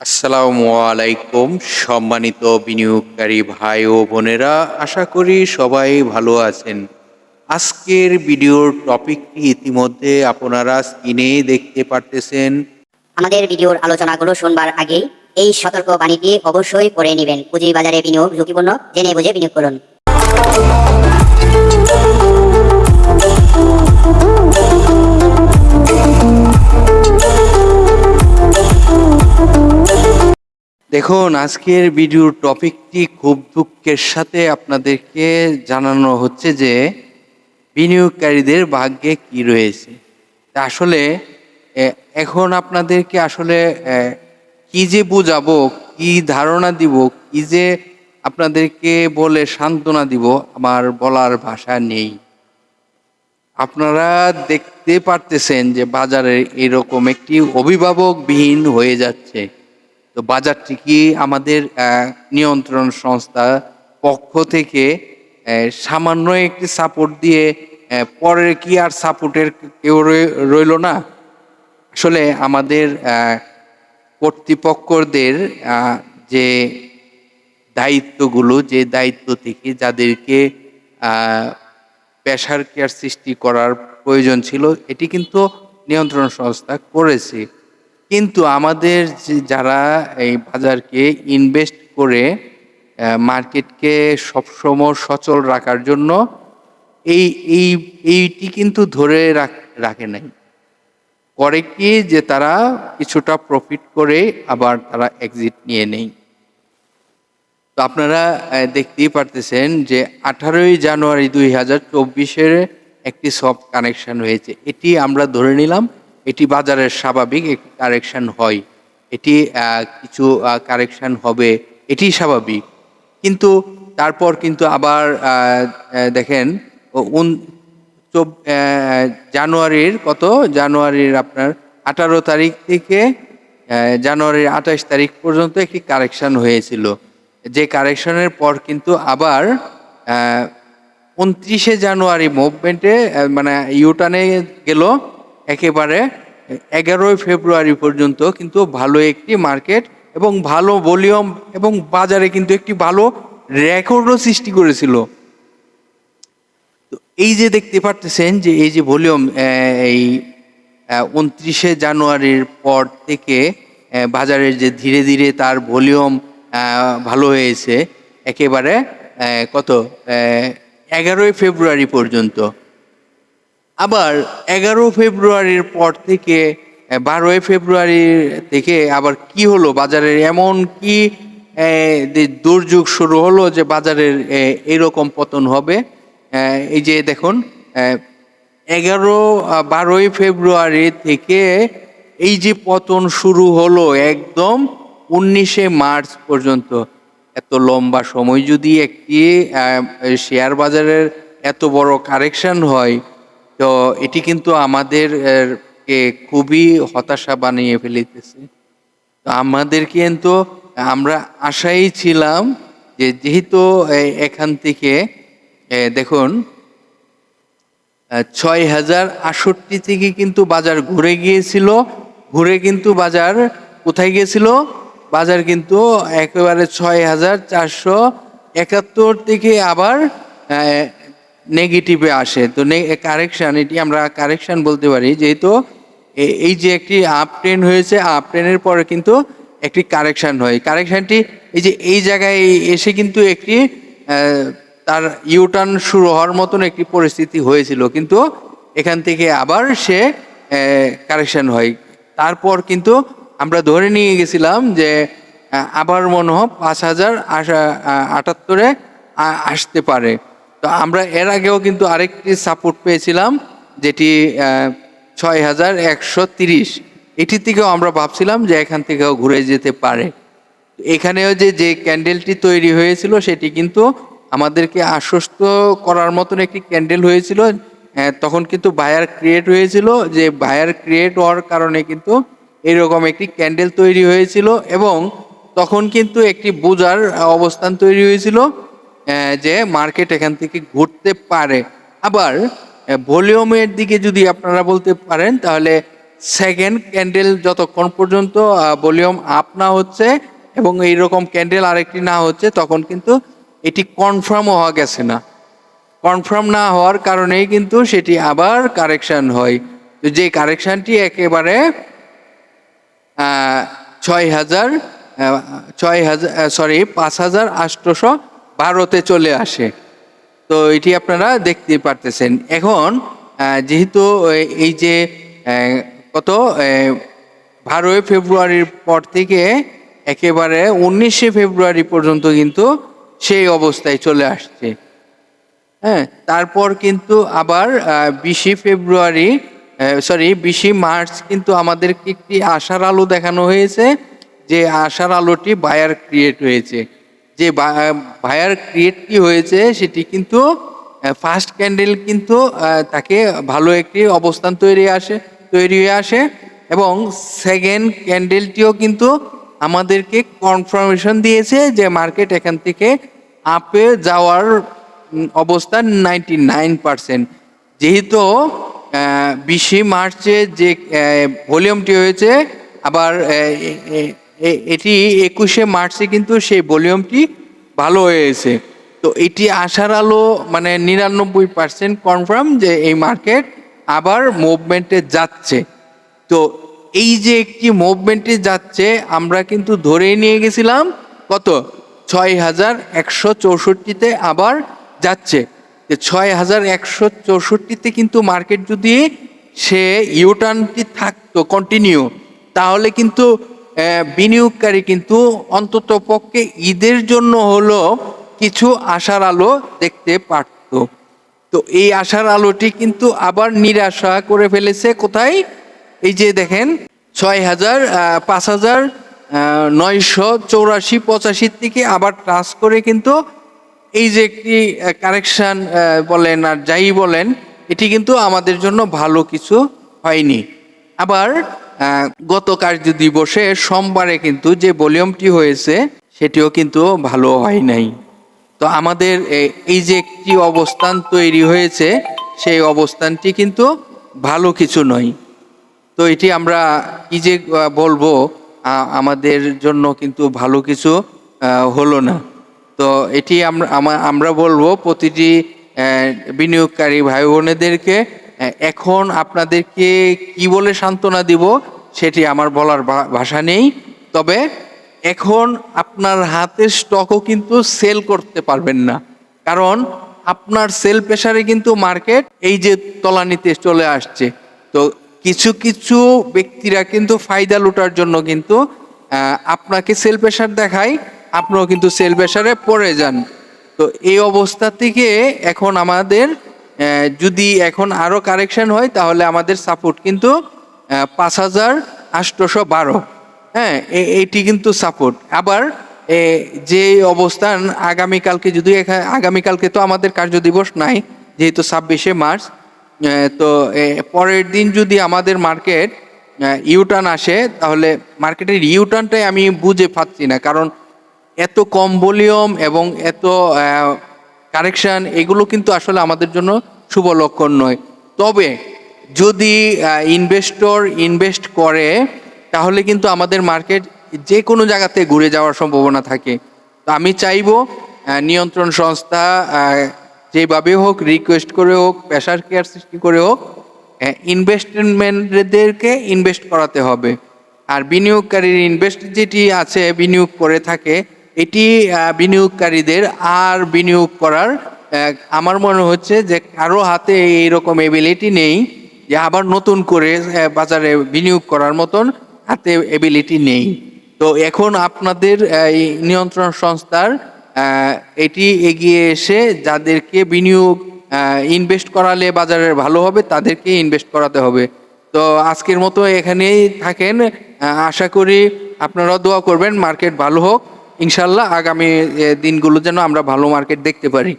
আসসালামু আলাইকুম সম্মানিত বিনিয়োগকারী ভাই ও বোনেরা, আশা করি সবাই ভালো আছেন। আজকের ভিডিওর টপিকটি ইতিমধ্যে আপনারা স্ক্রিনে দেখতে পারতেছেন। আমাদের ভিডিওর আলোচনাগুলো শুনবার আগেই এই সতর্ক বাণীটি অবশ্যই পড়ে নেবেন। পুঁজিবাজারে বিনিয়োগ ঝুঁকিপূর্ণ, জেনে বুঝে বিনিয়োগ করুন। দেখুন, আজকের ভিডিওর টপিকটি খুব দুঃখের সাথে আপনাদেরকে জানানো হচ্ছে যে বিনিয়োগকারীদের ভাগ্যে কি রয়েছে। তা আসলে এখন আপনাদেরকে আসলে কি যে বুঝাবো, কি ধারণা দিব, কি যে আপনাদেরকে বলে সান্ত্বনা দিব, আমার বলার ভাষা নেই। আপনারা দেখতে পারতেছেন যে বাজারে এরকম একটি অভিভাবকবিহীন হয়ে যাচ্ছে। তো বাজারটি কি আমাদের নিয়ন্ত্রণ সংস্থা পক্ষ থেকে সামান্য একটি সাপোর্ট দিয়ে পরে কি আর সাপোর্টের কেউ রইল না? আসলে আমাদের কর্তৃপক্ষদের যে দায়িত্বগুলো, যে দায়িত্ব থেকে যাদেরকে প্রেশার কেয়ার সৃষ্টি করার প্রয়োজন ছিল, এটি কিন্তু নিয়ন্ত্রণ সংস্থা করেছে। কিন্তু আমাদের যারা এই বাজারকে ইনভেস্ট করে মার্কেটকে সবসময় সচল রাখার জন্য এই এই এইটি কিন্তু ধরে রাখে নাই। করে কি যে তারা কিছুটা প্রফিট করে আবার তারা এক্সিট নিয়ে নেই। তো আপনারা দেখতেই পারতেছেন যে 18ই জানুয়ারি 2024-এর একটি সফট কানেকশন হয়েছে। এটি আমরা ধরে নিলাম এটি বাজারের স্বাভাবিক একটি কারেকশন হয়। এটি কিছু কারেকশন হবে, এটি স্বাভাবিক। কিন্তু তারপর কিন্তু আবার দেখেন জানুয়ারির জানুয়ারির আপনার 18 তারিখ থেকে জানুয়ারির 28 তারিখ পর্যন্ত একটি কারেকশন হয়েছিল। যে কারেকশনের পর কিন্তু আবার 29শে জানুয়ারি মুভমেন্টে মানে ইউটার্নে গেল, একেবারে 11ই ফেব্রুয়ারি পর্যন্ত কিন্তু ভালো একটি মার্কেট এবং ভালো ভলিউম এবং বাজারে কিন্তু একটি ভালো রেকর্ডও সৃষ্টি করেছিল। তো এই যে দেখতে পারতেছেন যে এই যে ভলিউম এই 29শে জানুয়ারির পর থেকে বাজারের যে ধীরে ধীরে তার ভলিউম ভালো হয়েছে একেবারে কত 11ই ফেব্রুয়ারি পর্যন্ত। আবার 11 ফেব্রুয়ারির পর থেকে 12ই ফেব্রুয়ারি থেকে আবার কি হলো, বাজারের এমন কি দুর্যোগ শুরু হলো যে বাজারের এইরকম পতন হবে। এই যে দেখুন 12ই ফেব্রুয়ারি থেকে এই যে পতন শুরু হলো একদম 19শে মার্চ পর্যন্ত। এত লম্বা সময় যদি একটি শেয়ার বাজারের এত বড় কারেকশন হয়, তো এটি কিন্তু আমাদের কে খুবই হতাশা বানিয়ে ফেলিতেছে। তো আমাদের কিন্তু আমরা আশাই ছিলাম যে যেহেতু এখান থেকে দেখুন 6068 থেকে কিন্তু বাজার ঘুরে গিয়েছিল, ঘুরে কিন্তু বাজার কোথায় গিয়েছিল, বাজার কিন্তু একেবারে 6471 থেকে আবার নেগেটিভে আসে। তো কারেকশন, এটি আমরা কারেকশন বলতে পারি, যেহেতু এই যে একটি আপ ট্রেন্ড হয়েছে, আপ ট্রেন্ডের পরে কিন্তু একটি কারেকশন হয়। কারেকশনটি এই যে এই জায়গায় এসে কিন্তু একটি তার ইউটার্ন শুরু হওয়ার মতন একটি পরিস্থিতি হয়েছিল, কিন্তু এখান থেকে আবার সে কারেকশন হয়। তারপর কিন্তু আমরা ধরে নিয়ে গেছিলাম যে আবার মনে হয় 5078-এ আসতে পারে। তো আমরা এর আগেও কিন্তু আরেকটি সাপোর্ট পেয়েছিলাম, যেটি 6130। এটির থেকেও আমরা ভাবছিলাম যে এখান থেকেও ঘুরে যেতে পারে। এখানেও যে ক্যান্ডেলটি তৈরি হয়েছিল সেটি কিন্তু আমাদেরকে আশ্বস্ত করার মতন একটি ক্যান্ডেল হয়েছিল। তখন কিন্তু বায়ার ক্রিয়েট হয়েছিল, যে বায়ার ক্রিয়েট হওয়ার কারণে কিন্তু এরকম একটি ক্যান্ডেল তৈরি হয়েছিল এবং তখন কিন্তু একটি বোঝার অবস্থান তৈরি হয়েছিল যে মার্কেট এখান থেকে ঘুরতে পারে। আবার ভলিউমের দিকে যদি আপনারা বলতে পারেন, তাহলে সেকেন্ড ক্যান্ডেল যতক্ষণ পর্যন্ত ভলিউম আপ না হচ্ছে এবং এইরকম ক্যান্ডেল আরেকটি না হচ্ছে, তখন কিন্তু এটি কনফার্ম হওয়া গেছে না। কনফার্ম না হওয়ার কারণেই কিন্তু সেটি আবার কারেকশন হয়। তো যে কারেকশনটি একেবারে 6,000 5,812 চলে আসে। তো এটি আপনারা দেখতে পারতেছেন। এখন যেহেতু এই যে কত 12 ফেব্রুয়ারির পর থেকে একেবারে 19 ফেব্রুয়ারি পর্যন্ত কিন্তু সেই অবস্থায় চলে আসছে। হ্যাঁ, তারপর কিন্তু আবার 20 মার্চ কিন্তু আমাদেরকে একটি আশার আলো দেখানো হয়েছে, যে আশার আলোটি বায়ার ক্রিয়েট হয়েছে। যে বায়ার ক্রিয়েট কি হয়েছে সেটি কিন্তু ফার্স্ট ক্যান্ডেল কিন্তু তাকে ভালো একটি অবস্থান তৈরি হয়ে আসে এবং সেকেন্ড ক্যান্ডেলটিও কিন্তু আমাদেরকে কনফার্মেশন দিয়েছে যে মার্কেট এখান থেকে আপে যাওয়ার অবস্থান 99%। যেহেতু 20 মার্চে যে ভলিউমটি হয়েছে, আবার এটি 21 মার্চে কিন্তু সেই ভলিউমটি ভালো হয়েছে। তো এটি আশার আলো, মানে 99% কনফার্ম যে এই মার্কেট আবার মুভমেন্টে যাচ্ছে। তো এই যে একটি মুভমেন্টে যাচ্ছে, আমরা কিন্তু ধরেই নিয়ে গেছিলাম কত 6,164-তে আবার যাচ্ছে। 6,164-তে কিন্তু মার্কেট যদি সে ইউটার্নটি থাকতো কন্টিনিউ, তাহলে কিন্তু বিনিয়োগকারী কিন্তু অন্তত পক্ষে ঈদের জন্য হলো কিছু আশার আলো দেখতে পারত। তো এই আশার আলোটি কিন্তু আবার নিরাশা করে ফেলেছে। কোথায়? এই যে দেখেন 6,000 5,984-85 থেকে আবার টাচ করে কিন্তু এই যে একটি কারেকশন বলেন আর যাই বলেন, এটি কিন্তু আমাদের জন্য ভালো কিছু হয়নি। আবার গত কার্যদিবসে সোমবারে কিন্তু যে ভলিউমটি হয়েছে সেটিও কিন্তু ভালো হয় নাই। তো আমাদের এই যে একটি অবস্থান তৈরি হয়েছে, সেই অবস্থানটি কিন্তু ভালো কিছু নয়। তো এটি আমরা কি যে বলবো, আমাদের জন্য কিন্তু ভালো কিছু হলো না। তো এটি আমরা বলবো প্রতিটি বিনিয়োগকারী ভাই বোনেদেরকে, এখন আপনাদেরকে কি বলে সান্ত্বনা দিব সেটি আমার বলার ভাষা নেই। তবে এখন আপনার হাতের স্টকও কিন্তু সেল করতে পারবেন না, কারণ আপনার সেল প্রেসারে কিন্তু মার্কেট এই যে তলানিতে চলে আসছে। তো কিছু কিছু ব্যক্তিরা কিন্তু ফায়দা লুটার জন্য কিন্তু আপনাকে সেল প্রেসার দেখায়, আপনিও কিন্তু সেল প্রেসারে পড়ে যান। তো এই অবস্থা থেকে এখন আমাদের যদি এখন আরো কারেকশন হয়, তাহলে আমাদের সাপোর্ট কিন্তু 5,812। হ্যাঁ, এইটি কিন্তু সাপোর্ট। আবার যে অবস্থান আগামীকালকে, যদি আগামীকালকে তো আমাদের কার্যদিবস নাই যেহেতু 26 মার্চ, তো পরের দিন যদি আমাদের মার্কেট ইউটার্ন আসে, তাহলে মার্কেটের ইউটার্নটাই আমি বুঝে পাচ্ছি না, কারণ এত কম ভলিউম এবং এত কারেকশন, এগুলো কিন্তু আসলে আমাদের জন্য শুভ লক্ষণ নয়। তবে যদি ইনভেস্টর ইনভেস্ট করে, তাহলে কিন্তু আমাদের মার্কেট যে কোনো জায়গাতে ঘুরে যাওয়ার সম্ভাবনা থাকে। তো আমি চাইবো নিয়ন্ত্রণ সংস্থা যেভাবে হোক, রিকোয়েস্ট করে হোক, প্রেশার কেয়ার সৃষ্টি করে হোক, ইনভেস্টমেন্টদেরকে ইনভেস্ট করাতে হবে। আর বিনিয়োগকারীর ইনভেস্ট যেটি আছে, বিনিয়োগ করে থাকে, এটি বিনিয়োগকারীদের আর বিনিয়োগ করার আমার মনে হচ্ছে যে কারো হাতে এইরকম এবিলিটি নেই যে আবার নতুন করে বাজারে বিনিয়োগ করার মতন হাতে এবিলিটি নেই। তো এখন আপনাদের এই নিয়ন্ত্রণ সংস্থার এটি এগিয়ে এসে যাদেরকে বিনিয়োগ ইনভেস্ট করালে বাজারের ভালো হবে, তাদেরকে ইনভেস্ট করাতে হবে। তো আজকের মতো এখানেই থাকেন। আশা করি আপনারাও দোয়া করবেন মার্কেট ভালো হোক। ইনশাল্লাহ আগামী দিনগুলো যেন আমরা ভালো মার্কেট দেখতে পারি।